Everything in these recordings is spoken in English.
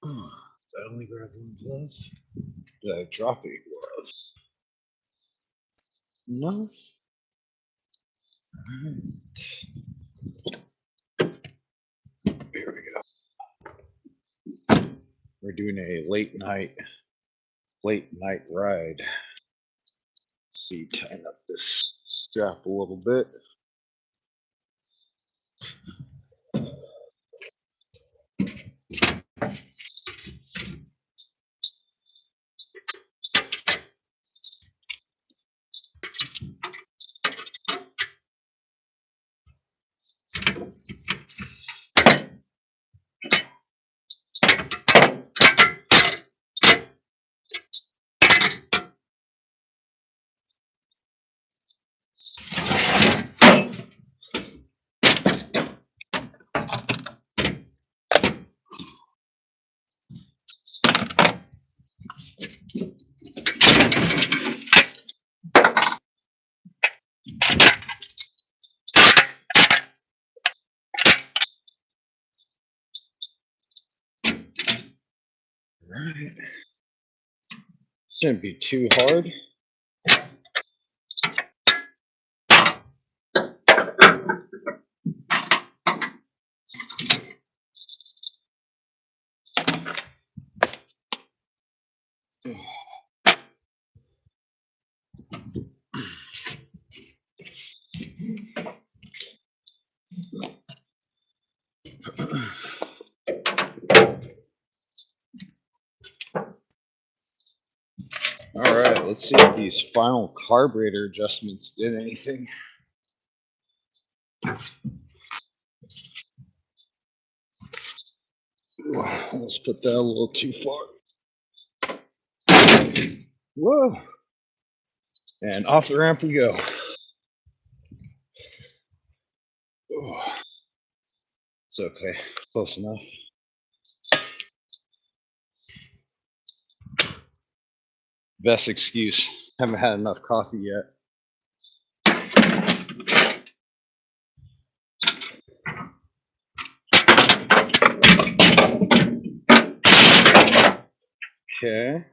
Did I only grab one glove? Did I drop a glove? No. Alright. Here we go. We're doing a late night ride. See, tighten up this strap a little bit. Right. Shouldn't be too hard. All right, let's see if these final carburetor adjustments did anything. Let's put that a little too far. Whoa. And off the ramp we go. It's okay, close enough. Best excuse, haven't had enough coffee yet. Okay.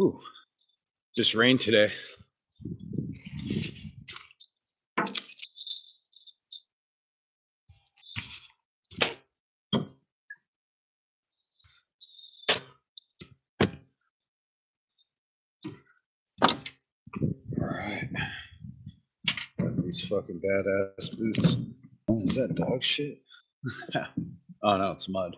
Ooh, just rained today. All right. Got these fucking badass boots. Is that dog shit? Oh no, it's mud.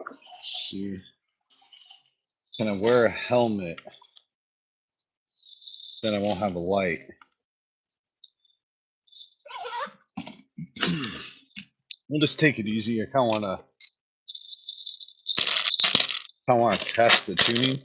Let's see. Can I wear a helmet? Then I won't have a light. We'll just take it easy. I kind of want to test the tuning.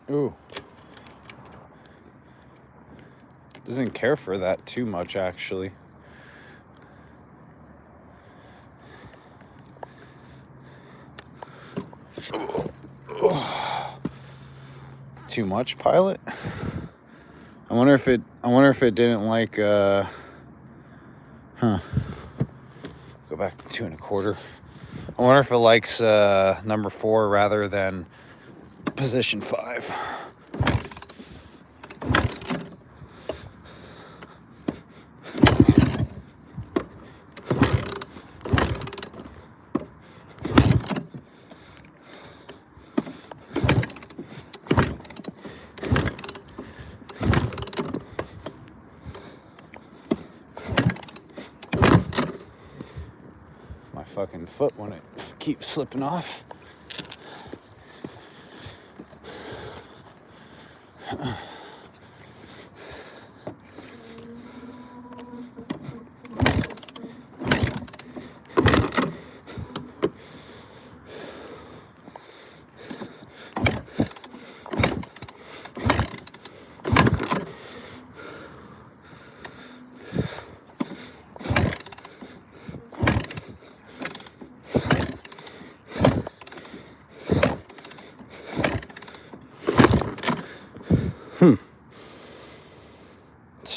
Ooh. Doesn't care for that too much, actually. Too much, pilot? I wonder if it didn't like Go back to 2 1/4. I wonder if it likes number 4 rather than position 5. My fucking foot when it keeps slipping off.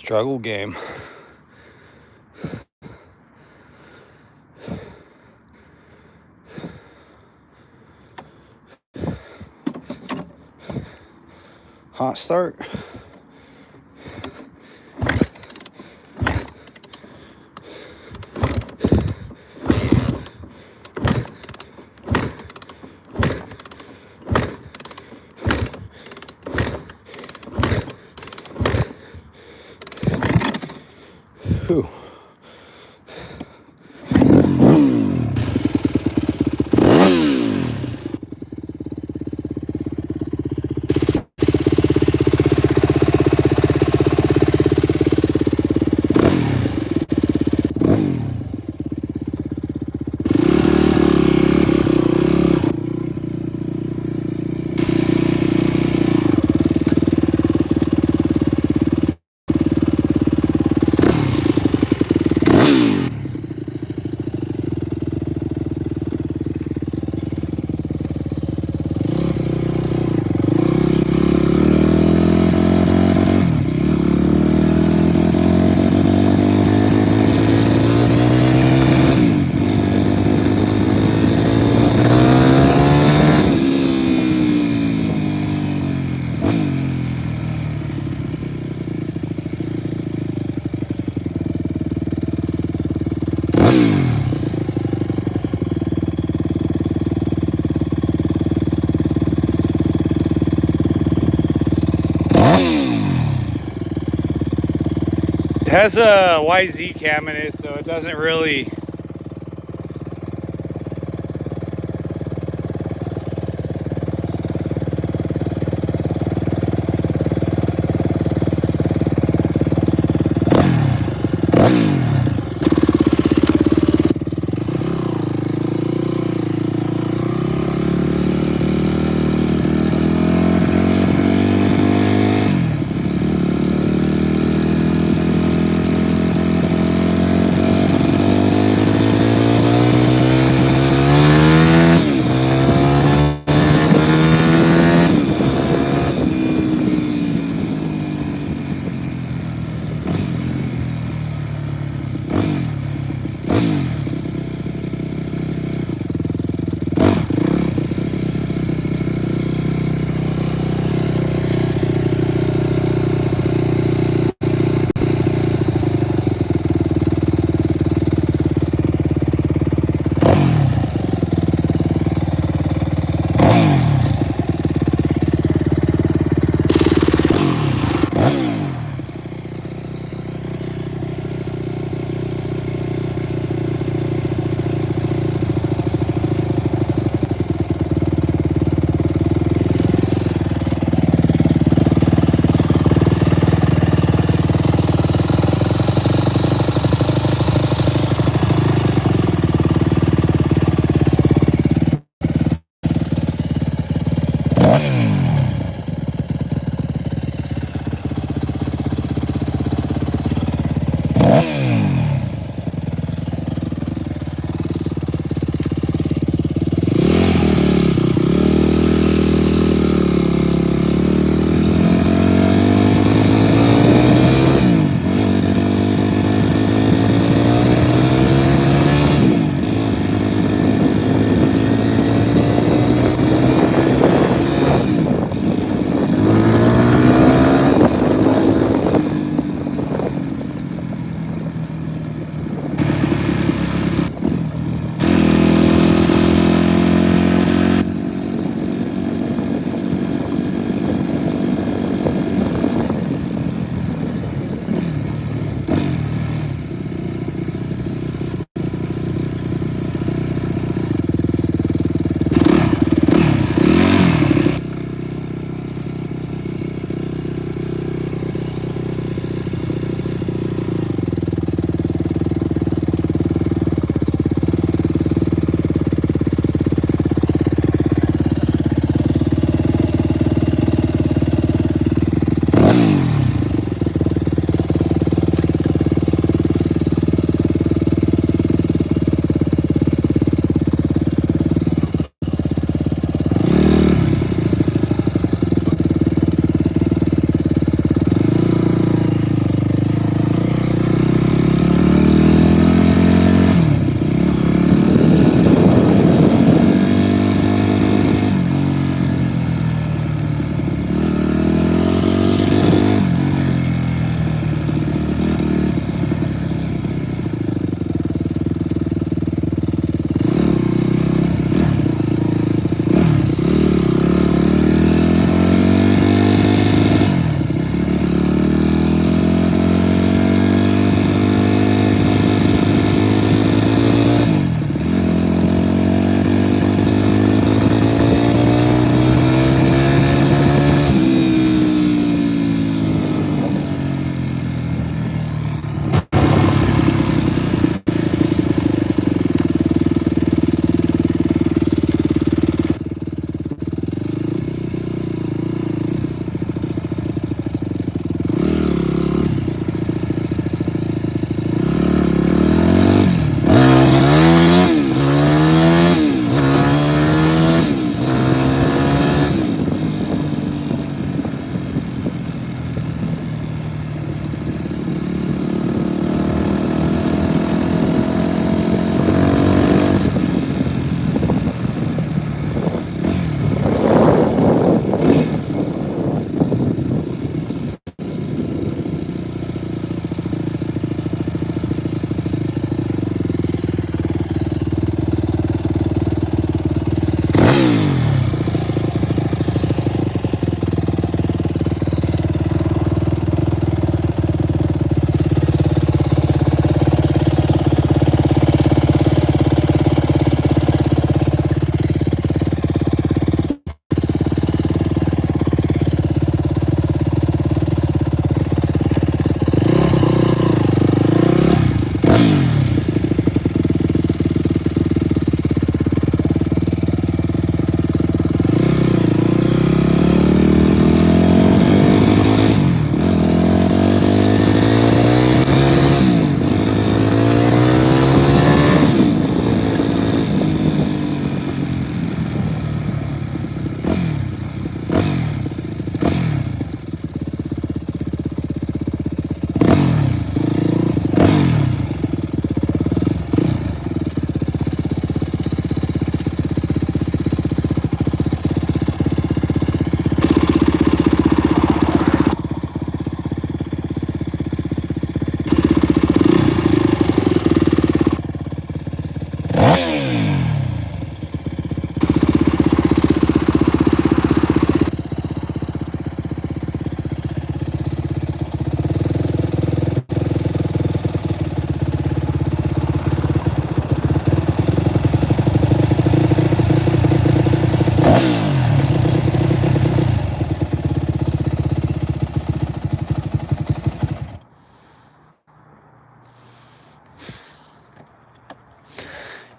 struggle game. Hot start. Whew. It has a YZ cam in it, so it doesn't really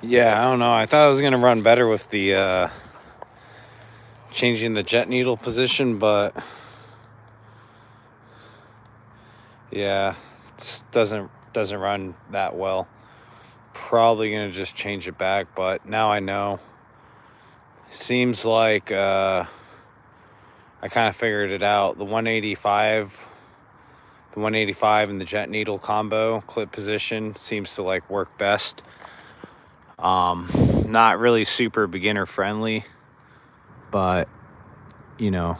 Yeah, I don't know. I thought I was going to run better with the changing the jet needle position, but yeah, it doesn't run that well. Probably going to just change it back, but now I know. Seems like I kind of figured it out. The 185 and the jet needle combo clip position seems to like work best. Not really super beginner friendly, but you know,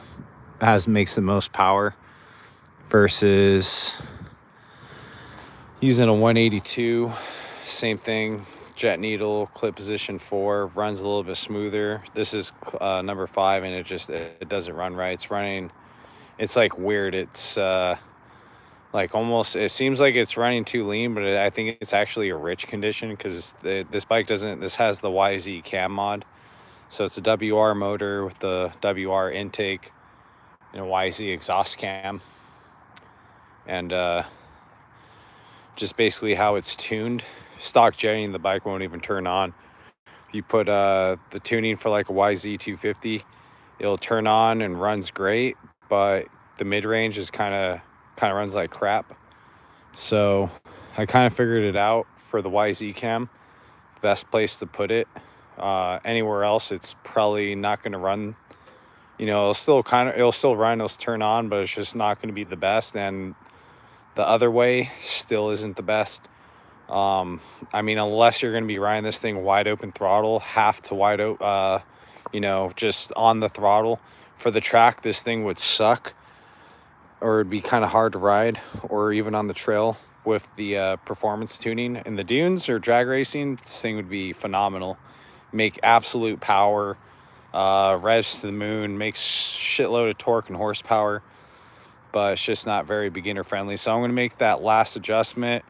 makes the most power versus using a 182. Same thing, jet needle clip position 4 runs a little bit smoother. This is number 5, and it doesn't run right. It's like weird. It's like almost, it seems like it's running too lean, but I think it's actually a rich condition because this has the YZ cam mod. So it's a WR motor with the WR intake and a YZ exhaust cam. And just basically how it's tuned. Stock jetting, the bike won't even turn on. You put the tuning for like a YZ250, it'll turn on and runs great, but the mid-range is kind of runs like crap. So I kind of figured it out for the YZ cam, the best place to put it. Anywhere else, it's probably not going to run. You know, it'll still run, it'll turn on, but it's just not going to be the best. And the other way still isn't the best. I mean, unless you're going to be riding this thing wide open throttle, half to wide open, you know, just on the throttle. For the track, this thing would suck, or it'd be kind of hard to ride, or even on the trail with the performance tuning. In the dunes or drag racing, this thing would be phenomenal. Make absolute power, revs to the moon, makes shitload of torque and horsepower, but it's just not very beginner friendly. So I'm going to make that last adjustment.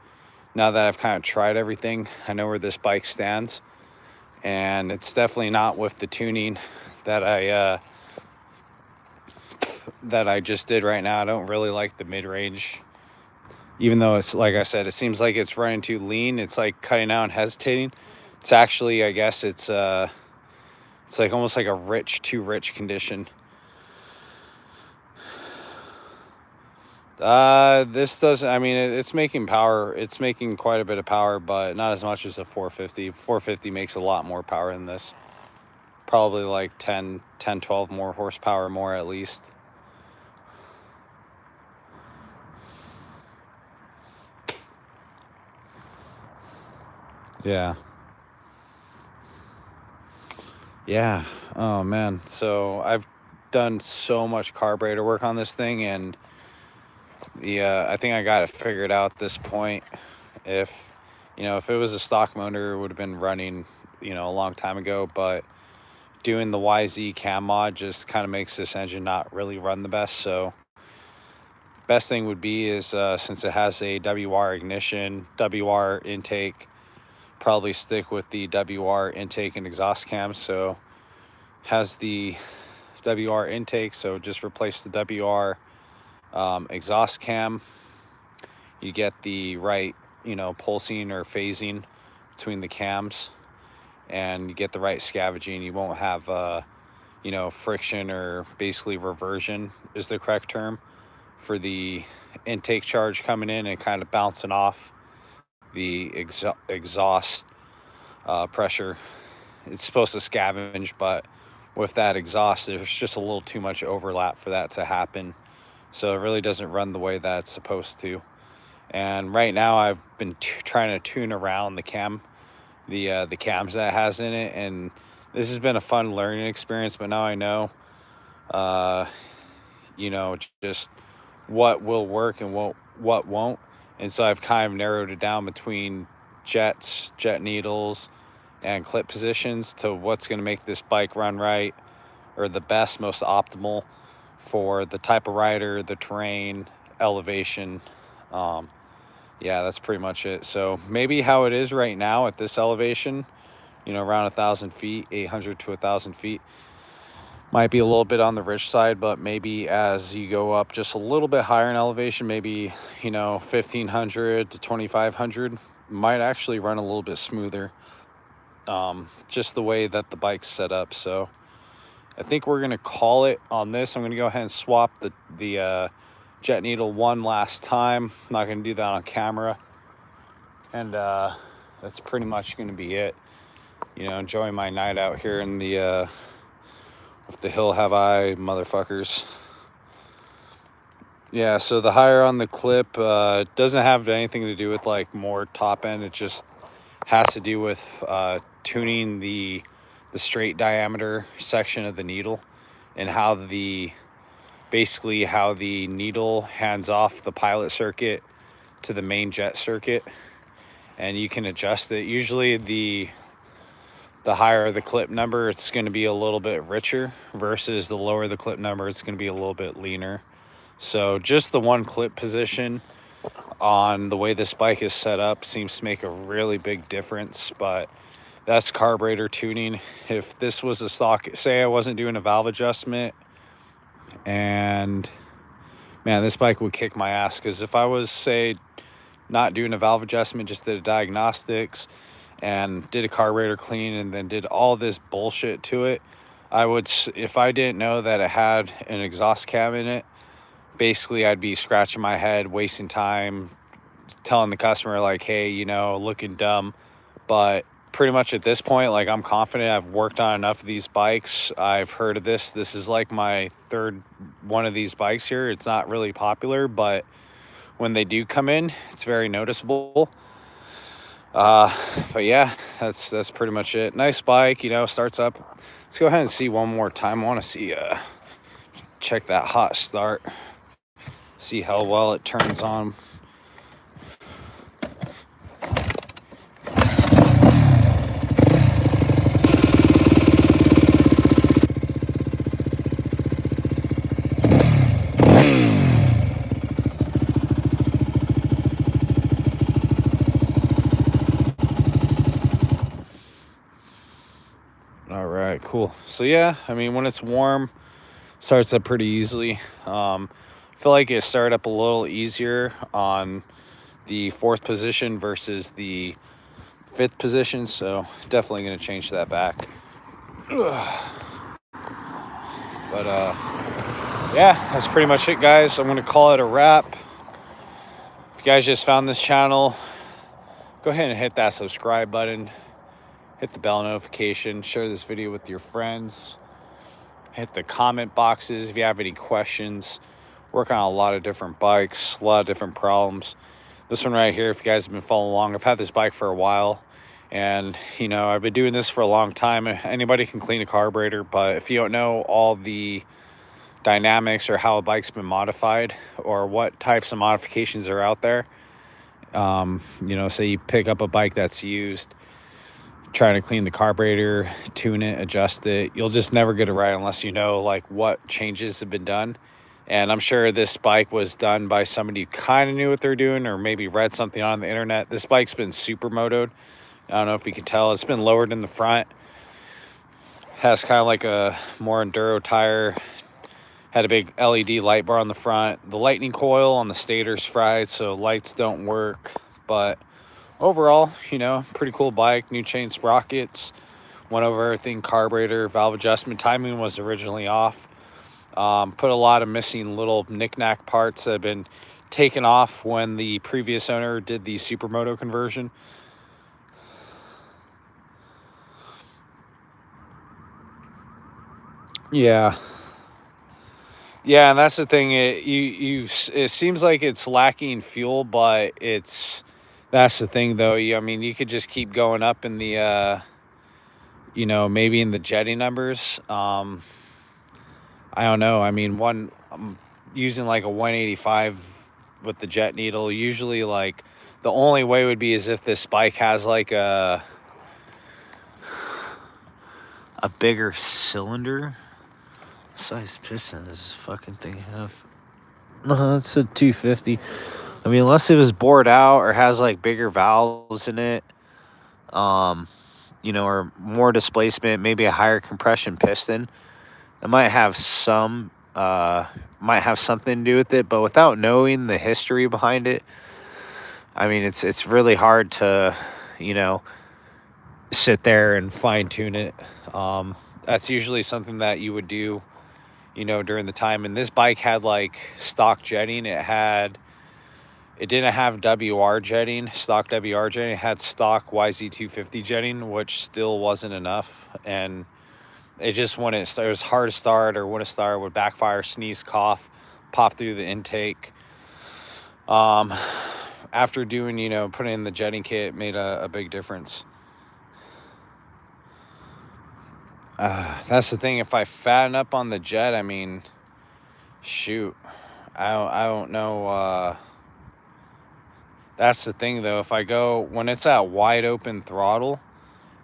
Now that I've kind of tried everything, I know where this bike stands, and it's definitely not with the tuning that I just did right now. I don't really like the mid-range, even though it's, like I said, it seems like it's running too lean. It's like cutting out and hesitating. It's actually, I guess it's like almost like a too rich condition. This doesn't, I mean, it's making power. It's making quite a bit of power, but not as much as a 450. 450 makes a lot more power than this. Probably like 10, 12 more horsepower more at least. Yeah. Yeah. Oh man. So I've done so much carburetor work on this thing, and I think I got it figured out at this point. If it was a stock motor, it would have been running, a long time ago, but doing the YZ cam mod just kind of makes this engine not really run the best. So best thing would be is, since it has a WR ignition, WR intake, probably stick with the WR intake and exhaust cam. So has the WR intake, so just replace the WR exhaust cam. You get the right pulsing or phasing between the cams, and you get the right scavenging. You won't have friction, or basically reversion is the correct term, for the intake charge coming in and kind of bouncing off the exhaust pressure. It's supposed to scavenge, but with that exhaust, there's just a little too much overlap for that to happen. So it really doesn't run the way that it's supposed to. And right now I've been trying to tune around the cams that it has in it, and this has been a fun learning experience. But now I know just what will work and what won't. And so I've kind of narrowed it down between jet needles and clip positions to what's going to make this bike run right, or the best, most optimal for the type of rider, the terrain, elevation. Yeah, that's pretty much it. So maybe how it is right now at this elevation, around 1,000 feet, 800 to 1,000 feet, might be a little bit on the rich side, but maybe as you go up just a little bit higher in elevation, maybe 1,500 to 2,500, might actually run a little bit smoother. just the way that the bike's set up. So I think we're going to call it on this. I'm going to go ahead and swap the jet needle one last time. I'm not going to do that on camera. And that's pretty much going to be it. You know, enjoying my night out here in the with the hill have I motherfuckers. Yeah, so the higher on the clip doesn't have anything to do with like more top end. It just has to do with tuning the straight diameter section of the needle, and how basically how the needle hands off the pilot circuit to the main jet circuit, and you can adjust it. Usually the higher the clip number, it's going to be a little bit richer, versus the lower the clip number, it's going to be a little bit leaner. So just the one clip position on the way this bike is set up seems to make a really big difference. But that's carburetor tuning. If this was a stock, say I wasn't doing a valve adjustment, and man, this bike would kick my ass. Because if I was, say, not doing a valve adjustment, just did a diagnostics and did a carburetor clean and then did all this bullshit to it, I would, if I didn't know that it had an exhaust cam in it, basically I'd be scratching my head, wasting time, telling the customer like, hey, you know, looking dumb. But pretty much at this point, like, I'm confident. I've worked on enough of these bikes. I've heard of this. This is like my third one of these bikes here. It's not really popular, but when they do come in, it's very noticeable. But yeah, that's pretty much it. Nice bike, you know, starts up. Let's go ahead and see one more time. I want to see, check that hot start, see how well it turns on. All right, cool. So yeah, I mean, when it's warm, starts up pretty easily. I feel like it started up a little easier on the 4th position versus the 5th position, so definitely going to change that back. But yeah, that's pretty much it, guys. I'm going to call it a wrap. If you guys just found this channel, go ahead and hit that subscribe button, hit the bell notification, share this video with your friends, hit the comment boxes if you have any questions. Work on a lot of different bikes, a lot of different problems. This one right here, if you guys have been following along, I've had this bike for a while, and you know, I've been doing this for a long time. Anybody can clean a carburetor, but if you don't know all the dynamics or how a bike's been modified or what types of modifications are out there, you know, say you pick up a bike that's used, trying to clean the carburetor, tune it, adjust it, you'll just never get it right unless you know like what changes have been done. And I'm sure this bike was done by somebody who kind of knew what they're doing, or maybe read something on the internet. This bike's been supermotoed. I don't know if you can tell. It's been lowered in the front. Has kind of like a more enduro tire. Had a big LED light bar on the front. The lightning coil on the stator's fried, so lights don't work. But overall, you know, pretty cool bike. New chain sprockets. Went over everything. Carburetor, valve adjustment. Timing was originally off. Put a lot of missing little knick-knack parts that have been taken off when the previous owner did the supermoto conversion. Yeah, and that's the thing. It seems like it's lacking fuel, but that's the thing though. I mean, you could just keep going up in the you know, maybe in the jetting numbers. I don't know. I mean, I'm using like a 185 with the jet needle. Usually, like, the only way would be is if this bike has like a bigger cylinder. Size piston does this fucking thing have? No, it's a 250. I mean, unless it was bored out or has like bigger valves in it, you know, or more displacement, maybe a higher compression piston. It might have something to do with it, but without knowing the history behind it, I mean, it's really hard to, you know, sit there and fine tune it. That's usually something that you would do, you know, during the time. And this bike had like stock jetting. It didn't have WR jetting, stock WR jetting. It had stock YZ250 jetting, which still wasn't enough. And it just wouldn't start. It was hard to start, or wouldn't start, would backfire, sneeze, cough, pop through the intake. After doing, you know, putting in the jetting kit, made a big difference. That's the thing. If I fatten up on the jet, I mean, shoot, I don't know. That's the thing, though. If I go, when it's at wide open throttle,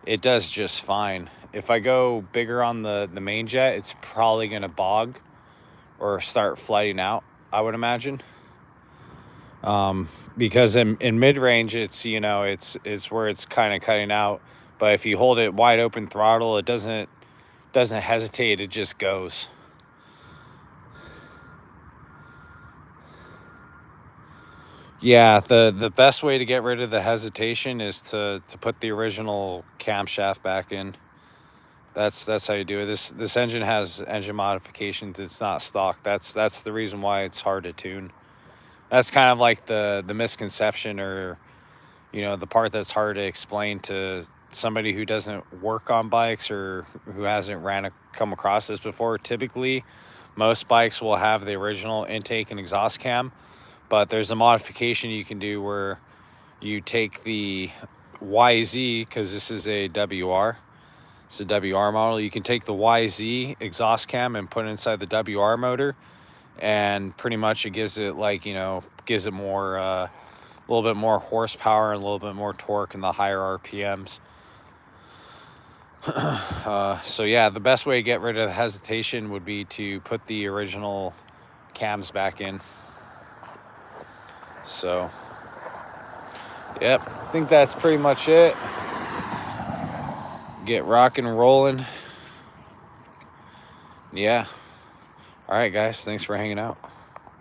it does just fine. If I go bigger on the main jet, it's probably going to bog or start flighting out, I would imagine. Because in mid-range, it's, you know, it's where it's kind of cutting out. But if you hold it wide open throttle, it doesn't hesitate, it just goes. Yeah, the best way to get rid of the hesitation is to put the original camshaft back in. That's how you do it. This engine has engine modifications. It's not stock. That's the reason why it's hard to tune. That's kind of like the misconception, or, you know, the part that's hard to explain to somebody who doesn't work on bikes or who hasn't come across this before. Typically, most bikes will have the original intake and exhaust cam, but there's a modification you can do where you take the YZ, because this is a WR, it's a WR model. You can take the YZ exhaust cam and put it inside the WR motor, and pretty much it gives it, like, you know, gives it more, a little bit more horsepower and a little bit more torque in the higher RPMs. So yeah, the best way to get rid of the hesitation would be to put the original cams back in. So, yep, I think that's pretty much it. Get rocking and rolling. Yeah. All right, guys, thanks for hanging out.